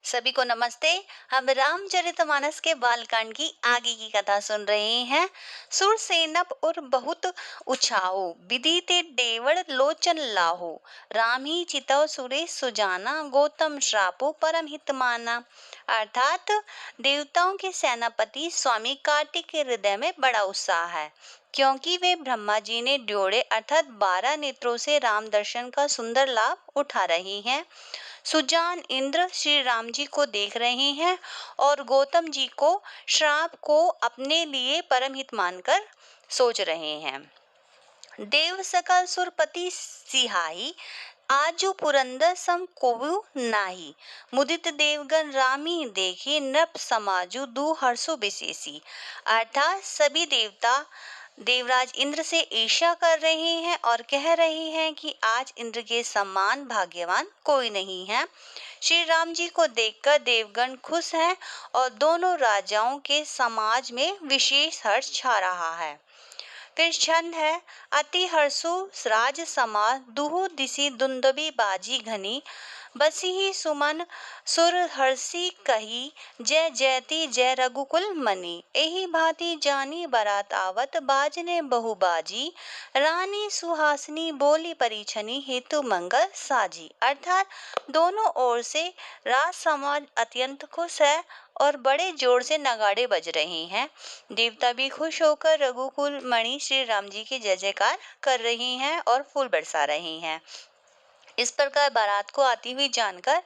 सभी को नमस्ते। हम रामचरितमानस के बालकांड की आगे की कथा सुन रहे हैं। सुरसेनप और बहुत उछाओ विदिते डेवड़ लोचन लाहो। राम ही चितव सुरेश सुजाना गौतम श्रापो परम हित माना। अर्थात देवताओं के सेनापति स्वामी कार्तिक के हृदय में बड़ा उत्साह है, क्योंकि वे ब्रह्मा जी ने ड्योढ़े अर्थात 12 नेत्रों से राम दर्शन का सुंदर लाभ उठा रही हैं। सुजान इंद्र श्री राम जी को देख रहे हैं और गौतम जी को श्राप को अपने लिए परम हित मानकर सोच रहे हैं। देव सकल सुरपति सिहाई आजू पुरंदर सम कोवु नाही। मुदित देवगण रामी देखी नृप समाजु दु हर्षो विशेषी। अर्थात सभी देवता देवराज इंद्र से ईर्ष्या कर रहे हैं और कह रहे हैं कि आज इंद्र के समान भाग्यवान कोई नहीं है। श्री राम जी को देखकर देवगण खुश हैं और दोनों राजाओं के समाज में विशेष हर्ष छा रहा है। फिर छंद है, अति हर्षु राज समा दुहु दिशि दुंदुबी बाजी घनी। बसी ही सुमन सुर हर्षी कही जय जयति जय रघुकुल मनी। एही भांति जानी बरात आवत बाजने बहु बाजी। रानी सुहासिनी बोली परिछनी हेतु मंगल साजी। अर्थात दोनों ओर से राज समाज अत्यंत खुश है और बड़े जोर से नगाड़े बज रहे हैं। देवता भी खुश होकर रघुकुल मणि श्री राम जी की जय जयकार कर रही हैं और फूल बरसा रही हैं। इस प्रकार बारात को आती हुई जानकर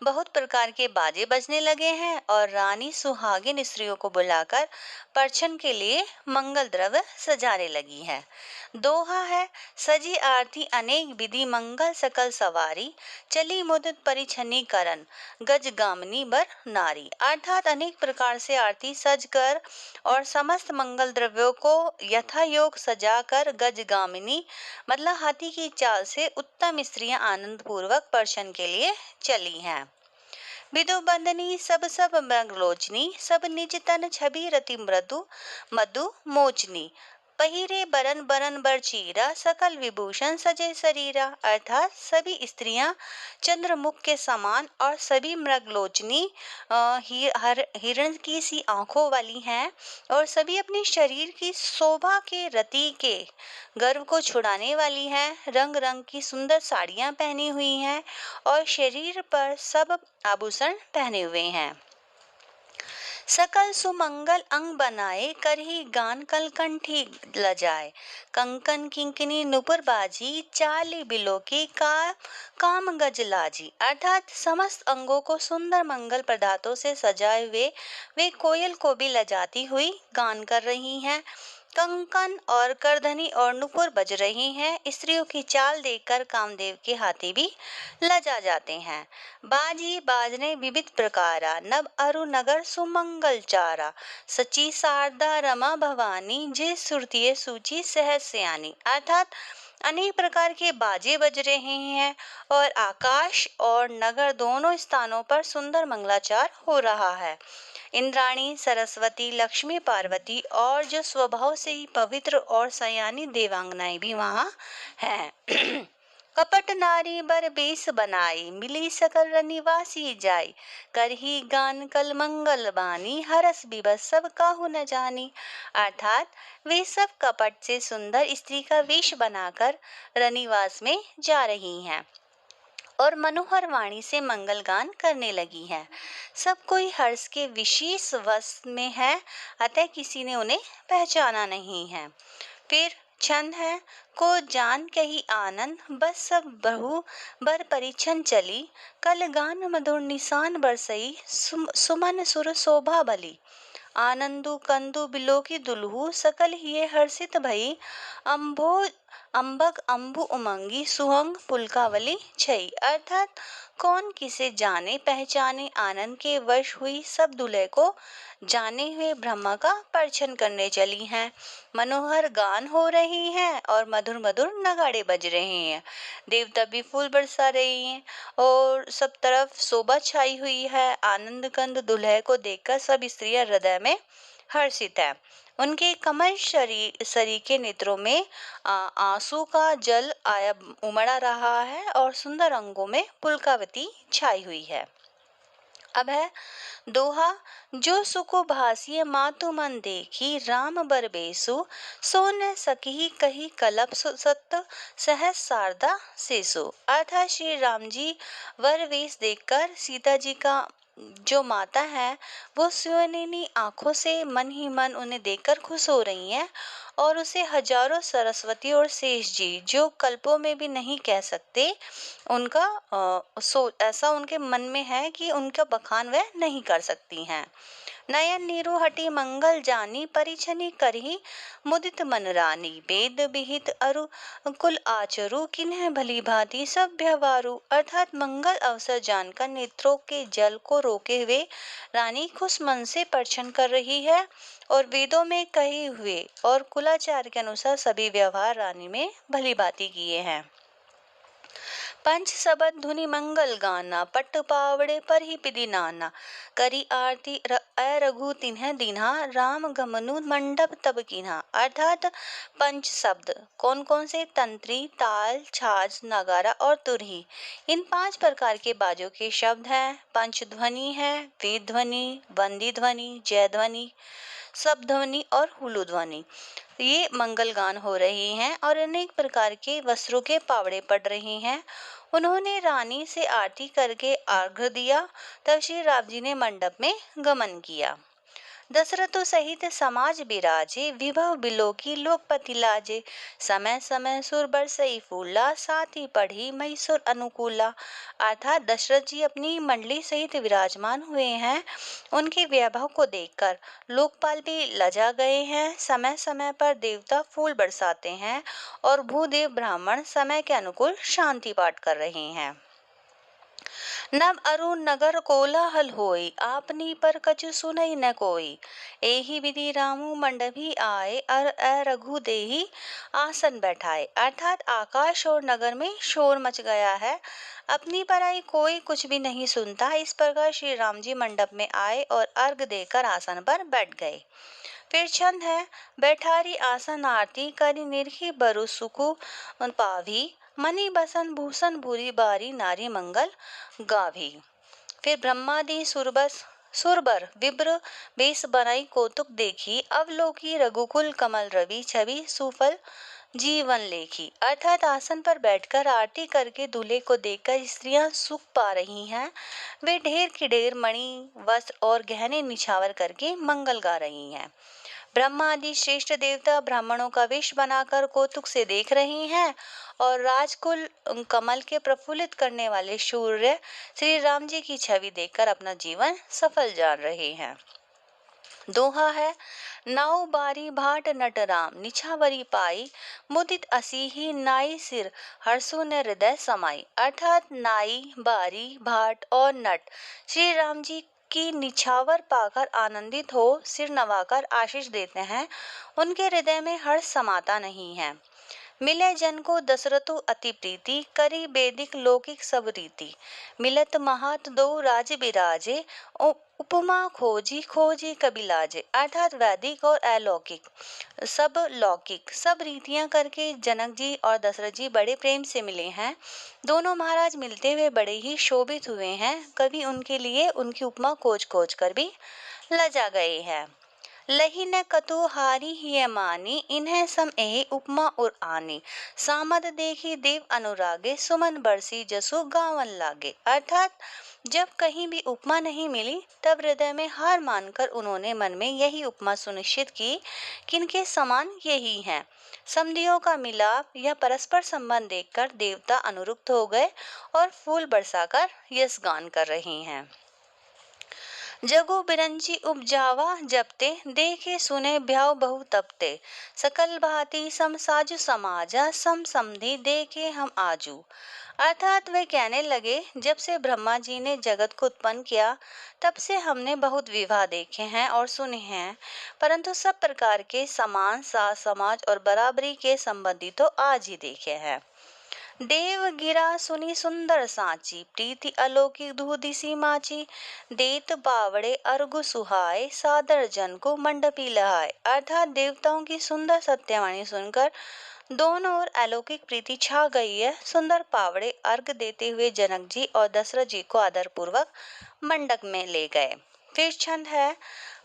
बहुत प्रकार के बाजे बजने लगे हैं और रानी सुहागिन स्त्रियों को बुलाकर परछन के लिए मंगल द्रव्य सजाने लगी है। दोहा है, सजी आरती अनेक विधि मंगल सकल सवारी। चली मुदित परिछनी करन गज गामनी बर नारी। अर्थात अनेक प्रकार से आरती सज कर और समस्त मंगल द्रव्यों को यथा योग सजाकर गजगामिनी मतलब हाथी की चाल से उत्तम स्त्रियां आनंद पूर्वक परछन के लिए चली हैं। विदु बंदनी सब सब मृगलोचनी सब निज तन छवि रति मृदु मधु मोचनी। पहिरे बरन बरन बर चीरा सकल विभूषण सजे शरीरा। अर्थात सभी स्त्रियां चंद्रमुख के समान और सभी मृगलोचनी हिरण की सी आंखों वाली हैं और सभी अपने शरीर की शोभा के रति के गर्व को छुड़ाने वाली हैं। रंग रंग की सुंदर साड़ियां पहनी हुई हैं और शरीर पर सब आभूषण पहने हुए हैं। सकल सुमंगल अंग बनाए करही गान कलकंठी लजाए। कंकन किंकिनी नुपुर बाजी चाली बिलो की काम गज लाजी। अर्थात समस्त अंगों को सुंदर मंगल पदार्थों से सजाए हुए वे कोयल को भी लजाती हुई गान कर रही हैं। कंकन और करधनी और नुपुर बज रही हैं। स्त्रियों की चाल देखकर कामदेव के हाथी भी लजा जाते हैं। बाजी बाजने विविध प्रकारा नभ अरु नगर सुमंगल चारा। सची शारदा रमा भवानी जे सुरतिये सूची सहज सयानी। अर्थात अनेक प्रकार के बाजे बज रहे हैं और आकाश और नगर दोनों स्थानों पर सुंदर मंगलाचार हो रहा है। इंद्राणी सरस्वती लक्ष्मी पार्वती और जो स्वभाव से ही पवित्र और सयानी देवांगनाएं भी वहां हैं। कपट नारी बर बेस बनाई मिली सकल निवासी जाई। करही गान कल मंगल बानी हरस बिबस सब काहू न जानी। अर्थात वे सब कपट से सुंदर स्त्री का वेश बनाकर रनिवास में जा रही हैं और मनोहर वाणी से मंगल गान करने लगी है। सब कोई हर्ष के विशेष वश में है, अतः किसी ने उन्हें पहचाना नहीं है। फिर छंद है, को जान कही आनंद बस सब बहु बर परिछन चली। कल गान मधुर निशान बरसई सुमन सुर शोभा बली। आनंदु कंदु बिलोकी दुलहु सकल हिये हर्षित भई। अम्भो अम्बक अम्बु उमंगी सुहंग पुलकावली छई। अर्थात कौन किसे जाने पहचाने आनंद के वश हुई सब दुल्हे को जाने हुए ब्रह्मा का परछन करने चली हैं। मनोहर गान हो रही हैं और मधुर मधुर नगाड़े बज रहे हैं। देवता भी फूल बरसा रही हैं और सब तरफ शोभा छाई हुई है। आनंद कंद दुल्हे को देखकर सब स्त्रियां हृदय में हर्षित है। उनके कमल शरीर के नेत्रों में आंसू का जल आया उमड़ा रहा है और सुंदर अंगों में पुलकावती छाई हुई है। अब है दोहा। जो सुको भासिय मातु मन देखी, राम बर बेसु सो न सकी कही कलप सत्त सहज शारदा सेसु। अर्थात श्री राम जी वर वेश देखकर सीता जी का जो माता है वो सुनैनी आंखों से मन ही मन उन्हें देखकर खुश हो रही हैं और उसे हजारों सरस्वती और शेष जी जो कल्पों में भी नहीं कह सकते उनका ऐसा उनके मन में है कि उनका बखान वह नहीं कर सकती हैं। नयन नीरु हटी मंगल जानी, परिछनी करही मुदित मन रानी। वेद विहित अरु कुल आचरु, किन्ह भली भांति सब व्यवहारु। अर्थात मंगल अवसर जानकर नेत्रों के जल को रोके हुए रानी खुश मन से परछन कर रही है और वेदों में कहे हुए और कुलाचार के अनुसार सभी व्यवहार रानी में भली भांति किए हैं। पंच सबद धुनि मंगल गाना, पट्ट पावड़े पर ही पिदी नाना। करी आरती रघु तिन्ह दीन्हा, राम गमनु मंडप तब कीन्हा। अर्थात पंच शब्द कौन कौन से? तंत्री, ताल, छाछ, नगारा और तुरही। इन 5 प्रकार के बाजों के शब्द हैं। पंच ध्वनि है वेद ध्वनि, वंदी ध्वनि, जय ध्वनि, सब ध्वनि और हुलु ध्वनि। ये मंगल गान हो रहे हैं और अनेक प्रकार के वस्त्रों के पावड़े पड़ रहे हैं। उन्होंने रानी से आरती करके अर्घ्य दिया। तब श्री राम जी ने मंडप में गमन किया। दशरथ सहित समाज बिराजे, विभव बिलोकी लोकपति लाजे। समय समय सुर बरसई फूला, साथी पढ़ी महिसुर अनुकूला। अर्थात दशरथ जी अपनी मंडली सहित विराजमान हुए हैं। उनके वैभव को देखकर लोकपाल भी लजा गए हैं। समय समय पर देवता फूल बरसाते हैं और भूदेव ब्राह्मण समय के अनुकूल शांति पाठ कर रहे हैं। नव अरुण नगर कोलाहल होई, आपनी पर कछु सुनई न कोई। एहि विधि रामू मंडभी आए, रघु देहि आसन बैठाए। अर्थात आकाश और नगर में शोर मच गया है, अपनी पराई कोई कुछ भी नहीं सुनता। इस प्रकार श्री राम जी मंडप में आए और अर्घ देकर आसन पर बैठ गए। फिर छंद है। बैठारी आसन आरती, करी निरखी बरु सुकु पाभी। मणि बसन भूषण भूरी बारी, नारी मंगल गाभी। फिर ब्रह्मादि सुरबर विप्र बेस बनाई कौतुक देखी, अवलोकी रघुकुल कमल रवि छवि सुफल जीवन लेखी। अर्थात आसन पर बैठकर आरती करके दूल्हे को देखकर स्त्रियां सुख पा रही हैं। वे ढेर की ढेर मणि वस्त्र और गहने निछावर करके मंगल गा रही हैं। ब्रह्मा आदि श्रेष्ठ देवता ब्राह्मणों का वेश बनाकर कौतुक से देख रहे हैं और राजकुल कमल के प्रफुल्लित करने वाले सूर्य श्री राम जी की छवि देखकर अपना जीवन सफल जान रहे हैं। दोहा है। नाउ बारी भाट नट राम, निछावरी पाई मुदित असीही नाई सिर, हर्षु न हृदय समाई। अर्थात नाई, बारी, भाट और नट श्री राम जी की निछावर पाकर आनंदित हो सिर नवाकर आशीष देते हैं। उनके हृदय में हर्ष समाता नहीं है। मिले जन को दशरथु अति प्रीति, करी वैदिक लौकिक सब रीति। मिलत महात दो राज बिराजे, उपमा खोजी खोजी कबिलाजे। अर्थात वैदिक और अलौकिक सब लौकिक सब रीतियां करके जनक जी और दशरथ जी बड़े प्रेम से मिले हैं। दोनों महाराज मिलते हुए बड़े ही शोभित हुए हैं। कभी उनके लिए उनकी उपमा खोज खोज कर भी लजा गए हैं। लही न कतु हारी ही मानी, इन्हें सम एहि उपमा उर आनी। सामद देखी देव अनुरागे, सुमन बरसी जसु गावन लागे। अर्थात जब कहीं भी उपमा नहीं मिली तब हृदय में हार मानकर उन्होंने मन में यही उपमा सुनिश्चित की कि इनके समान यही हैं। समधियों का मिलाप या परस्पर संबंध देखकर देवता अनुरुक्त हो गए और फूल बरसाकर यश गान कर रहे हैं। जगो बिरंची उपजावा जपते, देखे सुने भ्याव बहु तपते। सकल भांति सम साजु समाजा, सम समधि देखे हम आजू। अर्थात वे कहने लगे, जब से ब्रह्मा जी ने जगत को उत्पन्न किया तब से हमने बहुत विवाह देखे हैं और सुने हैं, परंतु सब प्रकार के समान साज समाज और बराबरी के संबंधी तो आज ही देखे हैं। देव गिरा सुनी सुंदर सांची, प्रीति अलौकिक दूधिसी माची। देत बावड़े अर्घ सुहाए, सादर जन को मंडपी लहाए। अर्थात देवताओं की सुंदर सत्यवाणी सुनकर दोनों ओर अलौकिक प्रीति छा गई है। सुंदर पावड़े अर्घ देते हुए जनक जी और दशरथ जी को आदर पूर्वक मंडप में ले गए। फिर छंद है,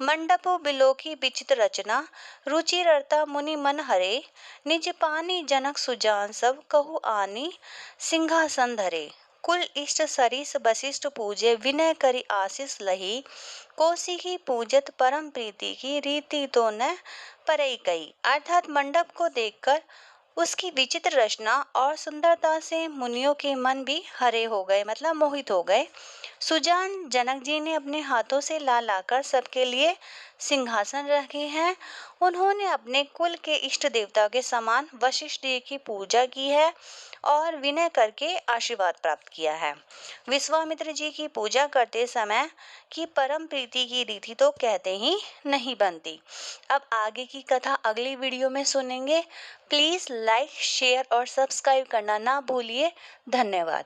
मंडपो बिलोकी विचित्र रचना, रुचि ररता मुनि मन हरे, निज पानी जनक सुजान सब कहु आनी, सिंहासन धरे। कुल इष्ट सरिस वशिष्ठ पूजे, विनय करी आशीष लही, कौशिकी पूजत परम प्रीति की, रीति तो न परई कई। अर्थात मंडप को देखकर उसकी विचित्र रचना और सुंदरता से मुनियों के मन भी हरे हो गए, मतलब मोहित हो गए। सुजान जनक जी ने अपने हाथों से ला लाकर सबके लिए सिंहासन रखे हैं। उन्होंने अपने कुल के इष्ट देवता के समान वशिष्ठ जी की पूजा की है और विनय करके आशीर्वाद प्राप्त किया है। विश्वामित्र जी की पूजा करते समय की परम प्रीति की रीति तो कहते ही नहीं बनती। अब आगे की कथा अगली वीडियो में सुनेंगे। प्लीज लाइक, शेयर और सब्सक्राइब करना ना भूलिए। धन्यवाद।